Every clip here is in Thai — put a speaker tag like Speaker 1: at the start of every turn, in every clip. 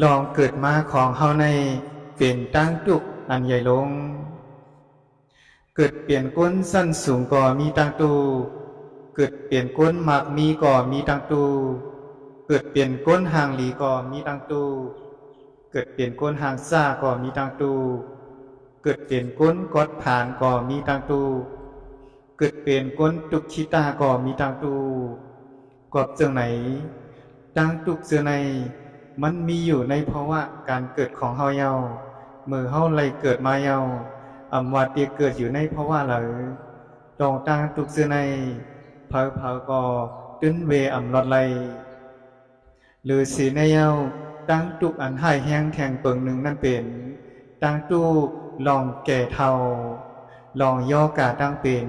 Speaker 1: ลองเกิดมาของเฮาในเป็นตั้งตุกอันใหญ่ลงเกิดเปลี่ยนก้นสั้นสูงก่อมีตั้งตูเกิดเปลี่ยนก้นหมากมีก่อมีตั้งตูเกิดเปลี่ยนก้นห่างหลีก่อมีตั้งตูเกิดเปลี่ยนก้นห่างซ่าก่อมีตั้งตูเกิดเปลี่ยนก้นกอดผ่านก่อมีตั้งตูเกิดเปลี่ยนก้นตุกขีตาก่อมีตั้งตูกอบเจิงไหนตั้งตุกเจอในมันมีอยู่ในภาวะการเกิดของเฮาเยาเมื่อเฮาไหลเกิดมาเยาอำว่าเตียเกิดอยู่ในภาวะเหลอดองตั้งตุกเจอในเผาก่อตื้นเวอำลอดไหลหรือสีในเยาตั้งตุกอันหายแห้งแทงเปิงหนึ่งนั่นเป็นตั้งตู้ลองแก่เทาลองย่อกาตั้งเป็น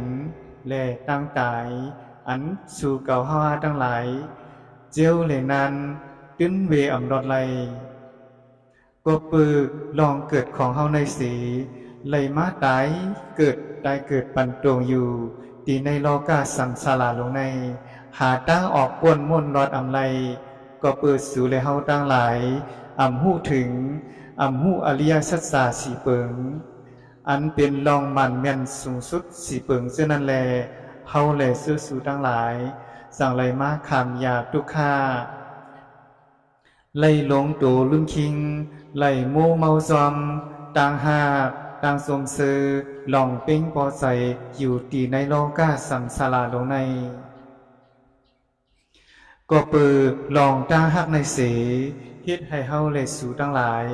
Speaker 1: และตั้งตายอันสู่เก่าเฮาตั้งหลายเจียวเหล่นั้นตื้นเวอำลอดไหลก็ปือลองเกิดของเฮาในสีไหลมาตายเกิดได้เกิดปันตวงอยู่ตีในโลกาสังสาราลงในหาตั้งออกป้วนม่วนรอดอำไลก็เปิดสู่เลยเฮาตั้งหลายอำหู้ถึงอำหู้อริยสัจจาสีเปิงอันเป็นรองมันแม่นสูงสุดสีเปิงเช่นนั้นแลเฮาแลซื้อสู่ตั้งหลายสั่งไหลมาคำยาทุกข้าไล่หลงโตลืมคิงไล่โมเมาซอมต่างหากต่างสมซื้อหลองเป้งปอใสอยู่ตีในโลกาสังสาราลงในก็ปือลองต่างหักในเสเฮ็ดให้เฮาเลยสู่ทั้งหลาย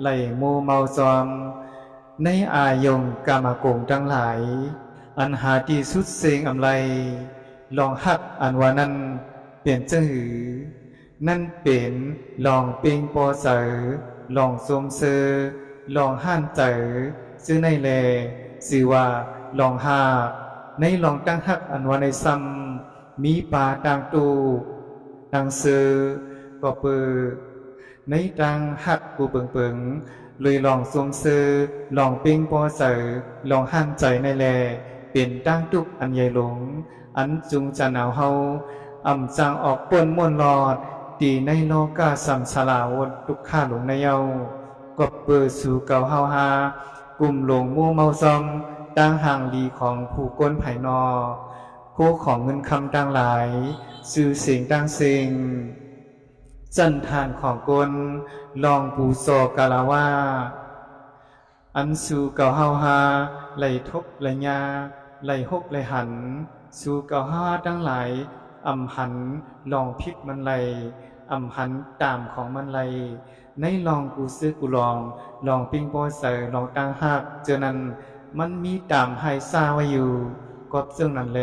Speaker 1: ไล่โมเมาซอมในอายงกามโกงทั้งหลายอันหาที่สุดเสงอำไลลองหักอันว่านั้นเปลี่ยนจังหือนั่นเป็นลองเป่งปอเสอลองสมเซอลองห้านเจอซื้อในแลสื่อว่าลองหาในลองตั้งหักอันว่าในซ้ำมีป่าต่างตูต่างเซอก็เปิดในต่างหักกูเปิงเลยลองสมเซอลองเป่งปอเสอลองห้านใจในแลเป็นตั้งตุกอันใหญ่หลงอันจุงจะหนาวเฮาอำจางออกป่นม่วนลอดตีในโลกาสัมสลาวดทุกข้าหลงในเยากบเปิดสู่เก่าเฮาฮากลุ่มหลงมัวเมาซอมตั้งห่างดีของผู้ก้นไผ่นอโคของเงินคำต่างหลายสื่อเสียงต่างเสียงจันทานของกลลองปูโซกาลาว่าอันสู่เก่าเฮาฮาไหลทบไหลยาไหลหกไหลหันสู่เก่าฮาตั้งหลายอำหันลองพิกมันไหลอำหันตามของมันไหลในลองกูซื้อกูลองปิ้งปอใส่ลองตั้งหักเจอนั้นมันมีตามไฮซาไว้อยู่ก็ซึ่งนั้นแล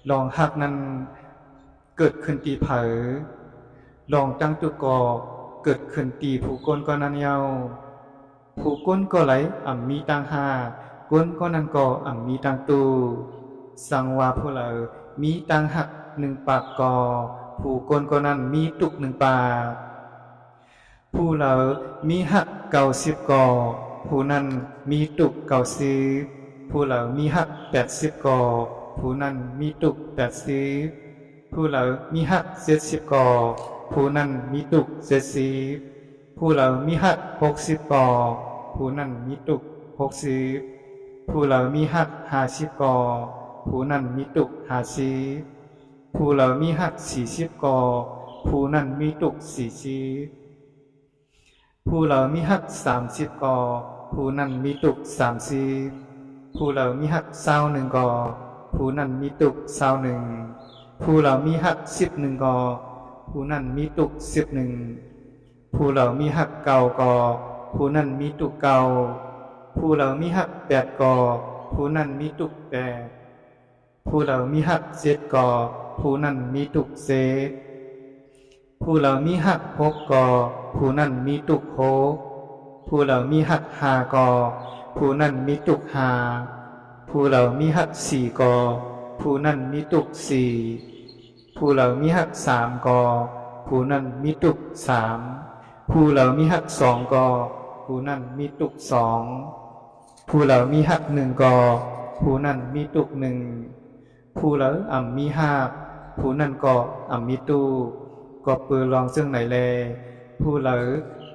Speaker 1: ลองหักนั้นเกิดขึ้นตีเผอลองตั้งตุกอเกิดขึ้นตีผู้ก้นก็นั้นเยาผู้ก้นก็ไหลมีตั้งหาก้นก็นั้นก็มีตั้งตูสังวาผู้เหลอมีตั้งหักหนึ่งปากกอผู้ก้นก็นั้นมีตุกหนึ่งปากผู้เหลอมีหัก90กอผู้นั้นมีตุก90ผู้เหลอมีหัก80กอผู้นั้นมีตุก80ผู้เหลอมีหัก70กอผู้นั้นมีตุก70ผู้เหลอมีหัก60กอผู้นั้นมีตุก60ผู้เหลอมีหัก50กอผู้นั้นมีตุก50ผู้เหลอมีหัก40กอผู้นั้นมีตุก40ผู้เหลามีหัก30กอผู้นั้นมีตุก30ผู้เหลามีหัก21กอผู้นั้นมีตุก21ผู้เหลามีหัก11กอผู้นั้นมีตุก11ผู้เหลามีหัก9กอผู้นั้นมีตุก9ผู้เหลามีหัก8กอผู้นั้นมีตุก8ผู้เหลามีหัก7กอผู้นั้นมีตุก7ผู้เหลามีหัก6กอผู้นั้นมีตุก6ผู้เหล่ามีหัก5กอผู้นั้นมีตุก5ผู้เหล่ามีหัก4กอผู้นั้นมีตุก4ผู้เหล่ามีหัก3กอผู้นั้นมีตุก3ผู้เหล่ามีหัก2กอผู้นั้นมีตุก2ผู้เหล่ามีหัก1กอผู้นั้นมีตุก1ผู้เหล่ามีหักผู้นั้นก็มีตุกก็ปือลองซึ่งไหนแล ผู้เหลอ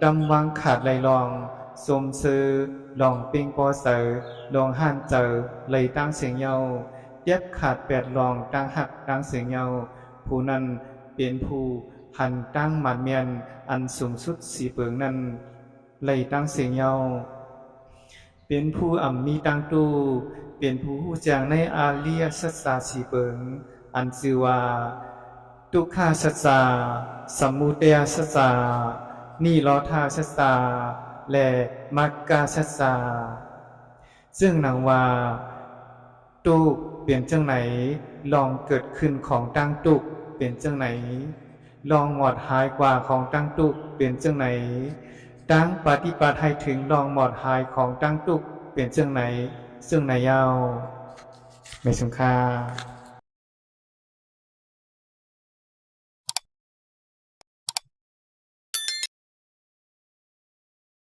Speaker 1: ดำวังขาดไหลลองสมซื้อลองปิงปอเสอลองห่านเจอไหลตั้งเสียงเยาเย็บขาดแปดลองตั้งหักตั้งเสียงเยาผู้นั้นเป็นผู้หันตั้งหมัดเมียนอันสูงสุดสีเปิงนั้นไหลตั้งเสียงเยาเป็นผู้อ่ำมีตั้งตู้เป็นผู้หู้แจ้งในอาเลียสัสสาสีเปิงอันชื่อว่าทุกขาสัสสาสมุทัยสัสสานิโรธาสัสสาและมรรคสัสสาซึ่งนางว่าตุกเปลี่ยนจังไหนลองเกิดขึ้นของตั้งตุกเปลี่ยนจังไหนลองหมอดหายกว่าของตั้งตุกเปลี่ยนจังไหนตั้งปฏิบัติให้ถึงลองหมอดหายของตั้งตุกเปลี่ยนจังไหนซึ่งนายเยาไม่สงค่า